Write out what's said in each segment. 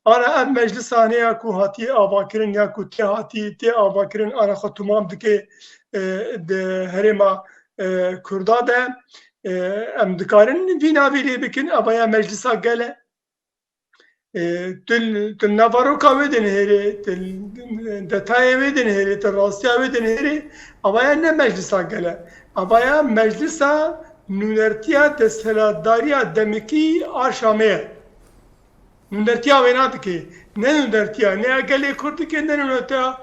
Ana ev meclisane ya ku hatiye avakirin ya ku te hatiye te avakirin ana xwe tomam dike di herêma Kurda de em dikarin vî navê lê bikin avaya meclisa gele til navaroka wê de nihêrê til detayê wê de nihêrê til rastiya wê de nihêrê avaya ne meclisa gele avaya meclisa nûnertiya desthilatdariya demikî a Şamê ye. Nûnertiya wê nadike ne nûnertiya ne gelê Kurd dike ne nûnertiya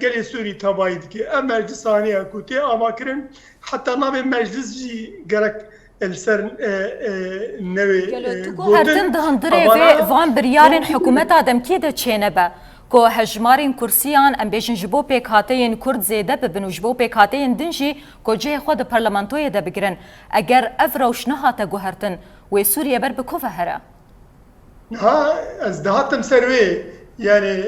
gelê Sûrî tevayî dike. Ev meclisaniya ku tê avakirin heta navê meclis jî gerek li ser newê هرتن دهندرê vê van biryarên hikûmeta demkî de çêne be ku hejmarên kursîyan em bêjin ji bo pêkhateyên Kurd zêde bibin û ji bo pêkhateyên din jî ku cihê xwe di parlamentoyê de bigirin. Eger ev rewş nehate guhertin wê Sûriye ber bi ku ve here? Ha ez dihatim ser wê yani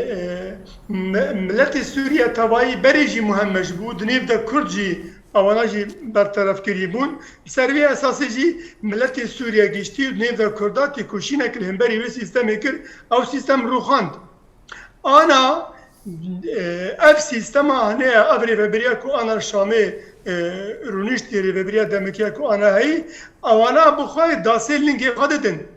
milletê Sûriye tevayî berê jî muhem ji bû di nêv de Kurd jî avana jî berterefkirî bûn ser vê esasê jî milletê Sûriye giştî û di nêv de Kurda tê koşînek li hemberî wê sîstemê kir ew sîstem rûxand. Ana ev sîstema hene ev rêveberiya ku ana Şamê rûniştê rêveberiya demekiya ku ana heyî awana bi xwe dasê lingê xwe didin.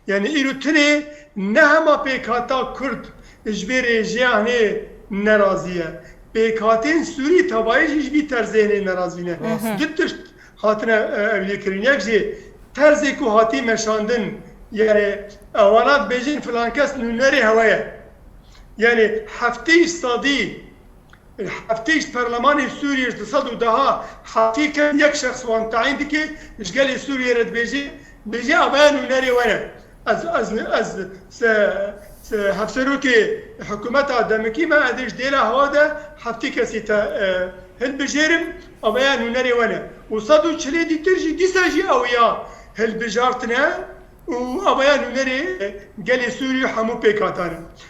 Yani îro tinê ne hema pêkhata Kurd ji vê rêjeyanê nerazî ye. Pêkhatên Sûrî tevayî jî ji vî terzê hene nerazî ne. Du tişt hatine evlîkirin. Yek jî terzê ku hatî meşandin yani ewana dibêjin filan kes nûnerê hewa ye. Yani hefteyî sadî hefteyî Perlemanê Sûriye ji sed û deha hetî kes yek şexs wan tayîn dike ji gelê Sûriye re dibêje bêje avaya nûnerê we ne. Ez hevserokê hikûmeta demikî me edê ji dêla hewa de heftê kesî te hilbijêrim avaya nûnerê we ne. û sed û çilê dîtir jî dîsa jî ew ya hilbijartine û avaya nûnerê gelê Sûrî hemû pêkhatan e.